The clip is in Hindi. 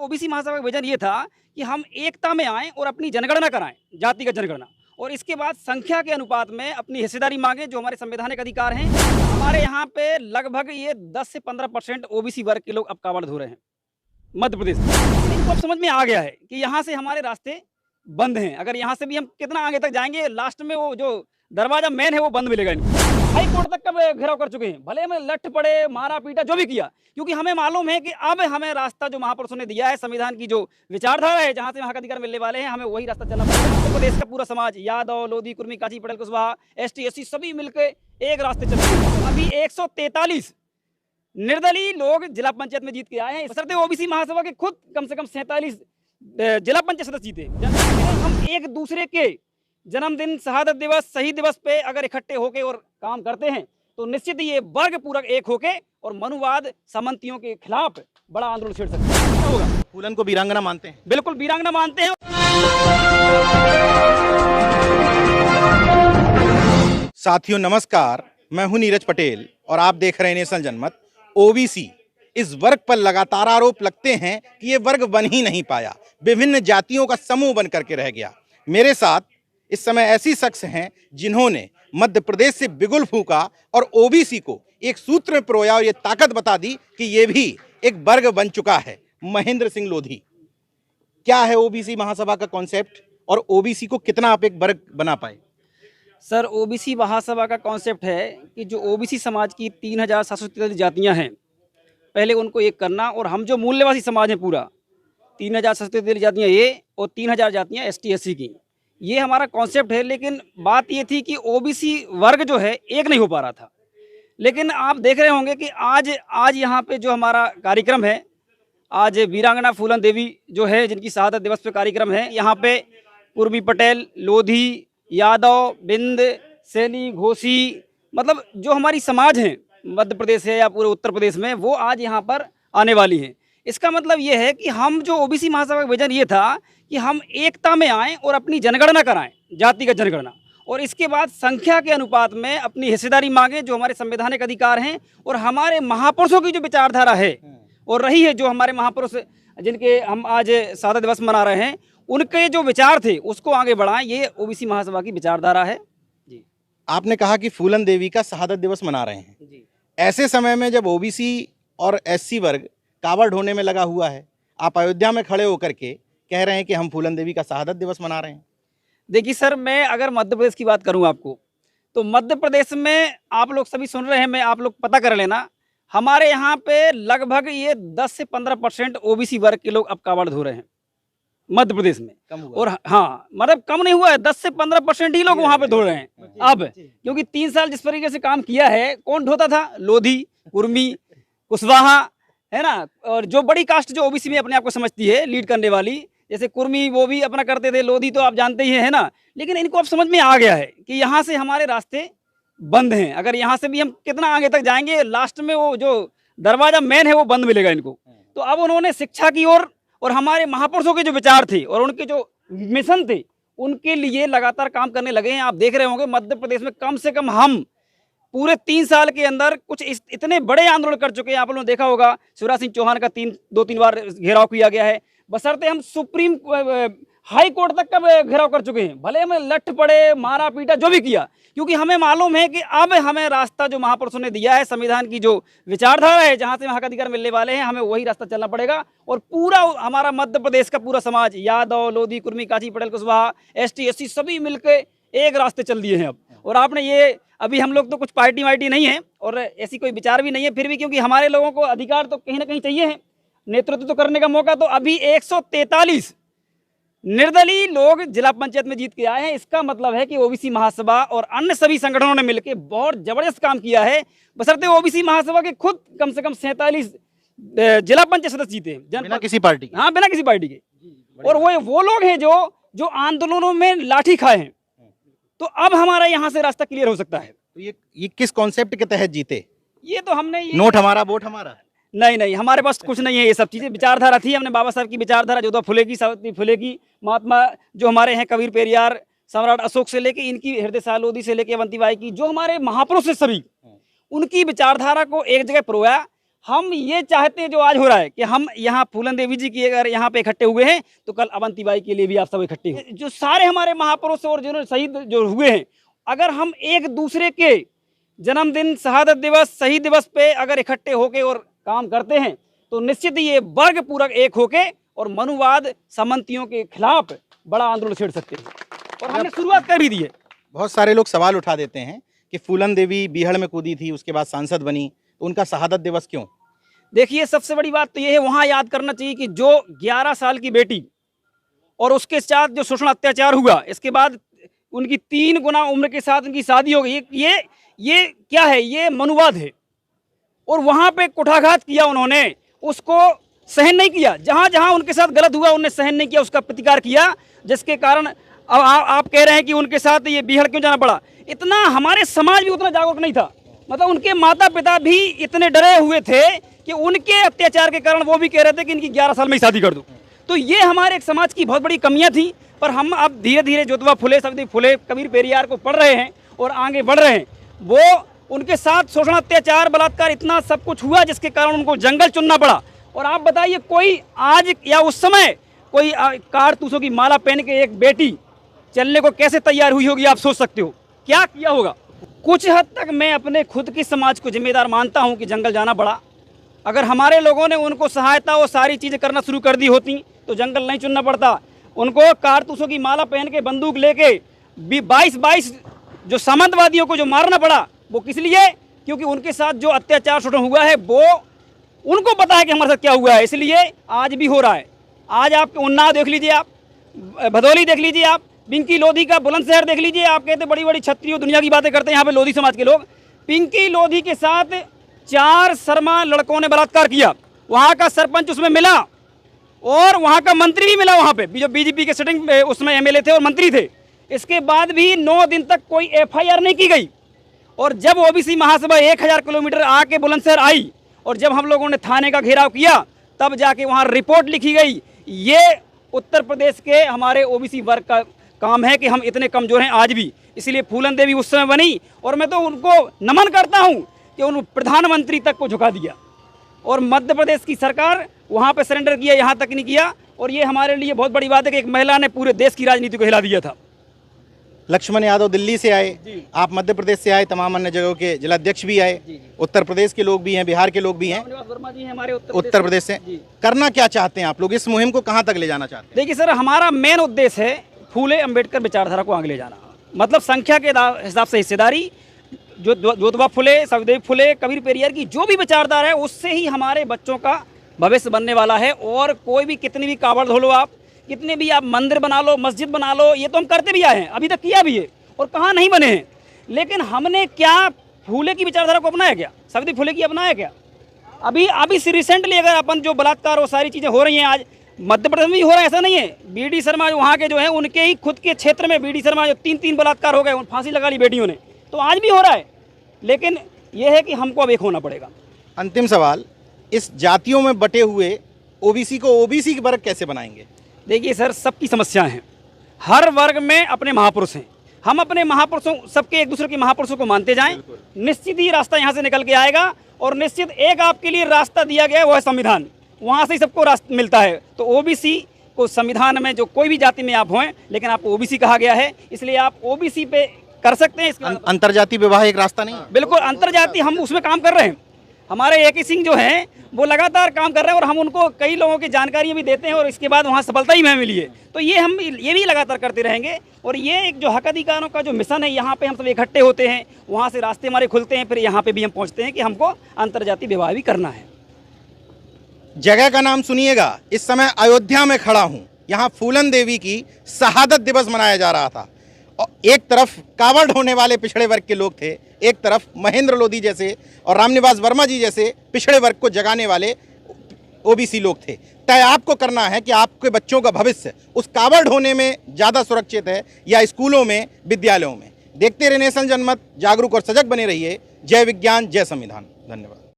ओबीसी महासभा का विजन ये था कि हम एकता में आएं और अपनी जनगणना कराएं, जातिगत जनगणना, और इसके बाद संख्या के अनुपात में अपनी हिस्सेदारी मांगे, जो हमारे संवैधानिक अधिकार हैं। हमारे यहाँ पे लगभग ये 10 से 15% ओबीसी वर्ग के लोग अब कावड़ धो रहे हैं मध्य प्रदेश में। इनको अब समझ में आ गया है कि यहाँ से हमारे रास्ते बंद हैं। अगर यहाँ से भी हम कितना आगे तक जाएंगे, लास्ट में वो जो दरवाजा मेन है वो बंद मिलेगा इनको। हाई कोर्ट तक का घेराव कर चुके हैं, भले हमें लठ पड़े, मारा पीटा, जो भी किया, क्योंकि हमें मालूम है कि अब हमें रास्ता जो महापुरुषों ने दिया है, संविधान की जो विचारधारा है, जहां से हक अधिकार मिलने वाले हैं, हमें वही रास्ता चलना पड़ेगा। उत्तर प्रदेश का पूरा समाज, यादव, लोधी, कुर्मी, काची, पटेल, कुशवाहा, एसटी, एससी सभी मिलकर एक रास्ते चल रहे हैं। अभी 143 निर्दलीय लोग जिला पंचायत में जीत के आए हैं। बशर्ते ओबीसी महासभा के खुद कम से कम 47 जिला पंचायत सदस्य जीते। हम एक दूसरे के जन्मदिन, शहादत दिवस, शहीद दिवस पे अगर इकट्ठे होके और काम करते हैं तो निश्चित ही ये वर्ग पूरक एक होके और मनुवाद, सामंतियों के खिलाफ बड़ा आंदोलन छेड़ सकते हैं। क्या होगा? फूलन को वीरांगना मानते हैं? बिल्कुल वीरांगना मानते हैं। साथियों नमस्कार, मैं हूं नीरज पटेल और आप देख रहे हैं नेशनल जनमत। ओबीसी इस वर्ग पर लगातार आरोप लगते हैं कि ये वर्ग बन ही नहीं पाया, विभिन्न जातियों का समूह बन करके रह गया। मेरे साथ इस समय ऐसी शख्स हैं जिन्होंने मध्य प्रदेश से बिगुल फूंका और ओबीसी को एक सूत्र में पिरोया और ये ताकत बता दी कि ये भी एक वर्ग बन चुका है। महेंद्र सिंह लोधी। क्या है ओबीसी महासभा का कॉन्सेप्ट और ओबीसी को कितना आप एक वर्ग बना पाए? सर, ओबीसी महासभा का कॉन्सेप्ट है कि जो ओबीसी समाज की 3743 जातियां हैं, पहले उनको एक करना, और हम जो मूल्यवासी समाज है पूरा 3743 जातियां ये और 3000 जातियां एसटी एससी की, ये हमारा कॉन्सेप्ट है। लेकिन बात ये थी कि ओबीसी वर्ग जो है एक नहीं हो पा रहा था। लेकिन आप देख रहे होंगे कि आज यहाँ पे जो हमारा कार्यक्रम है, आज वीरांगना फूलन देवी जो है, जिनकी शहादत दिवस पे कार्यक्रम है, यहाँ पे कुर्मी, पटेल, लोधी, यादव, बिंद, सैनी, घोसी, मतलब जो हमारी समाज है मध्य प्रदेश है या पूरे उत्तर प्रदेश में, वो आज यहाँ पर आने वाली है। इसका मतलब ये है कि हम जो ओबीसी महासभा का विजन ये था कि हम एकता में आएं और अपनी जनगणना कराएं, जातिगत जनगणना, और इसके बाद संख्या के अनुपात में अपनी हिस्सेदारी मांगे, जो हमारे संवैधानिक अधिकार हैं। और हमारे महापुरुषों की जो विचारधारा है और रही है, जो हमारे महापुरुष जिनके हम आज शहादत दिवस मना रहे हैं, उनके जो विचार थे उसको आगे बढ़ाएं, ये ओबीसी महासभा की विचारधारा है जी। आपने कहा कि फूलन देवी का शहादत दिवस मना रहे हैं जी। ऐसे समय में जब ओबीसी और एससी वर्ग कावड़ ढोने में लगा हुआ है, आप अयोध्या में खड़े होकर के कह रहे हैं कि हम फूलन देवी का शहादत दिवस मना रहे हैं। देखिए सर, मैं अगर मध्य प्रदेश की बात करूं आपको, तो मध्य प्रदेश में आप लोग सभी सुन रहे हैं, मैं आप लोग पता कर लेना, हमारे यहाँ पे लगभग ये 10 से 15% ओबीसी वर्ग के लोग अब कावड़ धो रहे हैं मध्य प्रदेश में। कम हुआ। और हाँ, मतलब कम नहीं हुआ है, 10 से 15% ही लोग वहाँ पे धो रहे हैं अब, क्योंकि 3 साल जिस तरीके से काम किया है, कौन ढोता था? लोधी, कुर्मी, कुशवाहा, है ना, और जो बड़ी कास्ट जो ओबीसी में अपने आप को समझती है लीड करने वाली, जैसे कुर्मी, वो भी अपना करते थे, लोधी तो आप जानते ही है ना। लेकिन इनको अब समझ में आ गया है कि यहाँ से हमारे रास्ते बंद हैं। अगर यहाँ से भी हम कितना आगे तक जाएंगे, लास्ट में वो जो दरवाजा मेन है वो बंद मिलेगा इनको। तो अब उन्होंने शिक्षा की ओर और हमारे महापुरुषों के जो विचार थे और उनके जो मिशन थे, उनके लिए लगातार काम करने लगे हैं। आप देख रहे होंगे मध्य प्रदेश में कम से कम हम पूरे 3 साल के अंदर कुछ इतने बड़े आंदोलन कर चुके हैं। आप लोगों ने देखा होगा, शिवराज सिंह चौहान का 2-3 बार घेराव किया गया है। बशर्ते हम सुप्रीम हाई कोर्ट तक का घेराव कर चुके हैं, भले हमें लठ पड़े, मारा पीटा, जो भी किया, क्योंकि हमें मालूम है कि अब हमें रास्ता जो महापुरुषों ने दिया है, संविधान की जो विचारधारा है, जहां से हक अधिकार मिलने वाले हैं, हमें वही रास्ता चलना पड़ेगा। और पूरा हमारा मध्य प्रदेश का पूरा समाज, यादव, लोधी, कुर्मी, काची, पटेल, कुशवाहा, एसटी, एससी सभी मिलकर एक रास्ते चल दिए हैं अब। और आपने ये, अभी हम लोग तो कुछ पार्टी वार्टी नहीं है और ऐसी कोई विचार भी नहीं है, फिर भी क्योंकि हमारे लोगों को अधिकार तो कहीं ना कहीं चाहिए है, नेतृत्व तो करने का मौका, तो अभी 143 निर्दलीय लोग जिला पंचायत में जीत के आए हैं। इसका मतलब है कि ओबीसी महासभा और अन्य सभी संगठनों ने मिलकर बहुत जबरदस्त काम किया है। बशर्ते ओबीसी महासभा के खुद कम से कम 47 जिला पंचायत सदस्य जीते, बिना किसी पार्टी के। हाँ, बिना किसी पार्टी के। और वो लोग हैं जो आंदोलनों में लाठी खाए हैं। तो अब हमारा यहाँ से रास्ता क्लियर हो सकता है। तो ये किस कॉन्सेप्ट के तहत जीते? ये तो हमने नोट हमारा, वोट हमारा? नहीं, हमारे पास कुछ नहीं है ये सब चीजें। विचारधारा थी, हमने बाबा साहब की विचारधारा, जोधा फुले की, सावित्री फुले की, महात्मा जो हमारे हैं कबीर पेरियार, सम्राट अशोक से लेके इनकी, हृदय साह लोधी से लेके अवंतीबाई की, जो हमारे महापुरुष से सभी, उनकी विचारधारा को एक जगह पिरोया। हम ये चाहते हैं जो आज हो रहा है कि हम यहाँ फूलन देवी जी की अगर यहाँ पे इकट्ठे हुए हैं तो कल अवंतीबाई के लिए भी आप सब इकट्ठे हो। जो सारे हमारे महापुरुष और जिन्होंने शहीद जो हुए हैं, अगर हम एक दूसरे के जन्मदिन, शहादत दिवस, शहीद दिवस पे अगर इकट्ठे होके और काम करते हैं तो निश्चित ही ये वर्ग पूरक एक होके और मनुवाद सामंतियों के खिलाफ बड़ा आंदोलन छेड़ सकते हैं और हमने शुरुआत कर भी दी है। बहुत सारे लोग सवाल उठा देते हैं कि फूलन देवी बीहड़ में कूदी थी, उसके बाद सांसद बनी, तो उनका शहादत दिवस क्यों? देखिए, सबसे बड़ी बात तो ये है, वहाँ याद करना चाहिए कि जो 11 साल की बेटी और उसके साथ जो शोषण अत्याचार हुआ, इसके बाद उनकी 3 गुना उम्र के साथ उनकी शादी हो गई, ये क्या है? ये मनुवाद है। और वहाँ पे कुठाघात किया उन्होंने, उसको सहन नहीं किया। जहाँ जहाँ उनके साथ गलत हुआ उन्होंने सहन नहीं किया, उसका प्रतिकार किया, जिसके कारण अब आप कह रहे हैं कि उनके साथ ये बीहड़ क्यों जाना पड़ा। इतना हमारे समाज भी उतना जागरूक नहीं था, मतलब उनके माता पिता भी इतने डरे हुए थे कि उनके अत्याचार के कारण वो भी कह रहे थे कि इनकी 11 साल में ही शादी कर दूं। तो ये हमारे एक समाज की बहुत बड़ी कमियां थी, पर हम अब धीरे धीरे ज्योतिबा फुले, सावित्री फुले, कबीर पेरियार को पढ़ रहे हैं और आगे बढ़ रहे हैं। वो उनके साथ शोषण, अत्याचार, बलात्कार, इतना सब कुछ हुआ जिसके कारण उनको जंगल चुनना पड़ा। और आप बताइए, कोई आज या उस समय कोई कारतूसों की माला पहन के एक बेटी चलने को कैसे तैयार हुई होगी, आप सोच सकते हो क्या किया होगा। कुछ हद तक मैं अपने खुद की समाज को जिम्मेदार मानता हूं कि जंगल जाना पड़ा। अगर हमारे लोगों ने उनको सहायता और सारी चीज़ें करना शुरू कर दी होती तो जंगल नहीं चुनना पड़ता। उनको कारतूसों की माला पहन के, बंदूक लेके 22 जो सामंतवादियों को जो मारना पड़ा, वो किस लिए? क्योंकि उनके साथ जो अत्याचार शोषण हुआ है वो उनको पता है कि हमारे साथ क्या हुआ है, इसलिए आज भी हो रहा है। आज आप उन्नाव देख लीजिए, आप भदौली देख लीजिए, आप पिंकी लोधी का बुलंदशहर देख लीजिए। आप कहते बड़ी बड़ी क्षत्रिय दुनिया की बातें करते हैं, यहाँ पे लोधी समाज के लोग। पिंकी लोधी के साथ 4 शर्मा लड़कों ने बलात्कार किया, वहाँ का सरपंच उसमें मिला और वहाँ का मंत्री भी मिला, वहाँ पे जो बीजेपी के सिटिंग उसमें एमएलए थे और मंत्री थे। इसके बाद भी 9 दिन तक कोई एफआईआर नहीं की गई। और जब ओबीसी महासभा 1000 किलोमीटर आके बुलंदशहर आई और जब हम लोगों ने थाने का घेराव किया, तब जाके वहाँ रिपोर्ट लिखी गई। ये उत्तर प्रदेश के हमारे ओबीसी वर्ग का काम है कि हम इतने कमज़ोर हैं आज भी, इसलिए फूलन देवी उस समय बनी। और मैं तो उनको नमन करता हूँ कि उन प्रधानमंत्री तक को झुका दिया और मध्य प्रदेश की सरकार वहाँ पे सरेंडर किया, यहाँ तक नहीं किया। और ये हमारे लिए बहुत बड़ी बात है कि एक महिला ने पूरे देश की राजनीति को हिला दिया था। लक्ष्मण यादव दिल्ली से आए, आप मध्य प्रदेश से आए, तमाम अन्य जगहों के जिलाध्यक्ष भी आए, उत्तर प्रदेश के लोग भी हैं, बिहार के लोग भी हैं, वर्मा जी हैं हमारे उत्तर प्रदेश से। करना क्या चाहते हैं आप लोग? इस मुहिम को कहाँ तक ले जाना चाहते हैं? देखिए सर, हमारा मेन उद्देश्य है फूले अंबेडकर विचारधारा को आगे ले जाना। मतलब संख्या के हिसाब से हिस्सेदारी, जो ज्योतिबा फुले, सावित्री फुले, कबीर पेरियार की जो भी विचारधारा है, उससे ही हमारे बच्चों का भविष्य बनने वाला है। और कोई भी कितनी भी कावड़ धो लो, आप कितने भी आप मंदिर बना लो, मस्जिद बना लो, ये तो हम करते भी आए हैं, अभी तक किया भी है और कहाँ नहीं बने हैं। लेकिन हमने क्या फूले की विचारधारा को अपनाया क्या? सावित्री फुले की अपनाया क्या? अभी रिसेंटली अगर अपन जो बलात्कार और सारी चीज़ें हो रही हैं, आज मध्य प्रदेश में भी हो रहा है, ऐसा नहीं है। बीडी शर्मा वहाँ के जो है, उनके ही खुद के क्षेत्र में बीडी शर्मा जो 3 बलात्कार हो गए, फांसी लगा ली बेटियों ने, तो आज भी हो रहा है। लेकिन यह है कि हमको अब एक होना पड़ेगा। अंतिम सवाल, इस जातियों में बटे हुए ओबीसी को ओबीसी वर्ग कैसे बनाएंगे? देखिए सर, सबकी समस्याएं हैं, हर वर्ग में अपने महापुरुष हैं। हम अपने महापुरुषों, सबके एक दूसरे के महापुरुषों को मानते जाएं, निश्चित ही रास्ता यहाँ से निकल के आएगा। और निश्चित एक आपके लिए रास्ता दिया गया है, वो है संविधान, वहाँ से ही सबको रास्ता मिलता है। तो ओबीसी को संविधान में, जो कोई भी जाति में आप हों, लेकिन आपको ओबीसी कहा गया है, इसलिए आप ओबीसी पे कर सकते हैं। अंतरजातीय विवाह एक रास्ता नहीं? बिल्कुल, अंतरजातीय हम उसमें काम कर रहे हैं। हमारे ए.के. सिंह जो हैं वो लगातार काम कर रहे हैं और हम उनको कई लोगों की जानकारियाँ भी देते हैं और इसके बाद वहाँ सफलता ही हमें मिली है। तो हम ये भी लगातार करते रहेंगे। और ये एक जो हक अधिकारों का जो मिशन है, यहाँ पे हम सब इकट्ठे होते हैं, वहाँ से रास्ते हमारे खुलते हैं, फिर यहाँ पे भी हम पहुँचते हैं कि हमको अंतरजातीय विवाह भी करना है। जगह का नाम सुनिएगा, इस समय अयोध्या में खड़ा हूँ। यहाँ फूलन देवी की शहादत दिवस मनाया जा रहा था और एक तरफ कावड़ ढोने वाले पिछड़े वर्ग के लोग थे, एक तरफ महेंद्र लोधी जैसे और रामनिवास वर्मा जी जैसे पिछड़े वर्ग को जगाने वाले ओबीसी लोग थे। तय आपको करना है कि आपके बच्चों का भविष्य उस कावड़ ढोने में ज़्यादा सुरक्षित है या स्कूलों में, विद्यालयों में। देखते रहिए नेशन जनमत, जागरूक और सजग बने रहिए। जय विज्ञान, जय संविधान। धन्यवाद।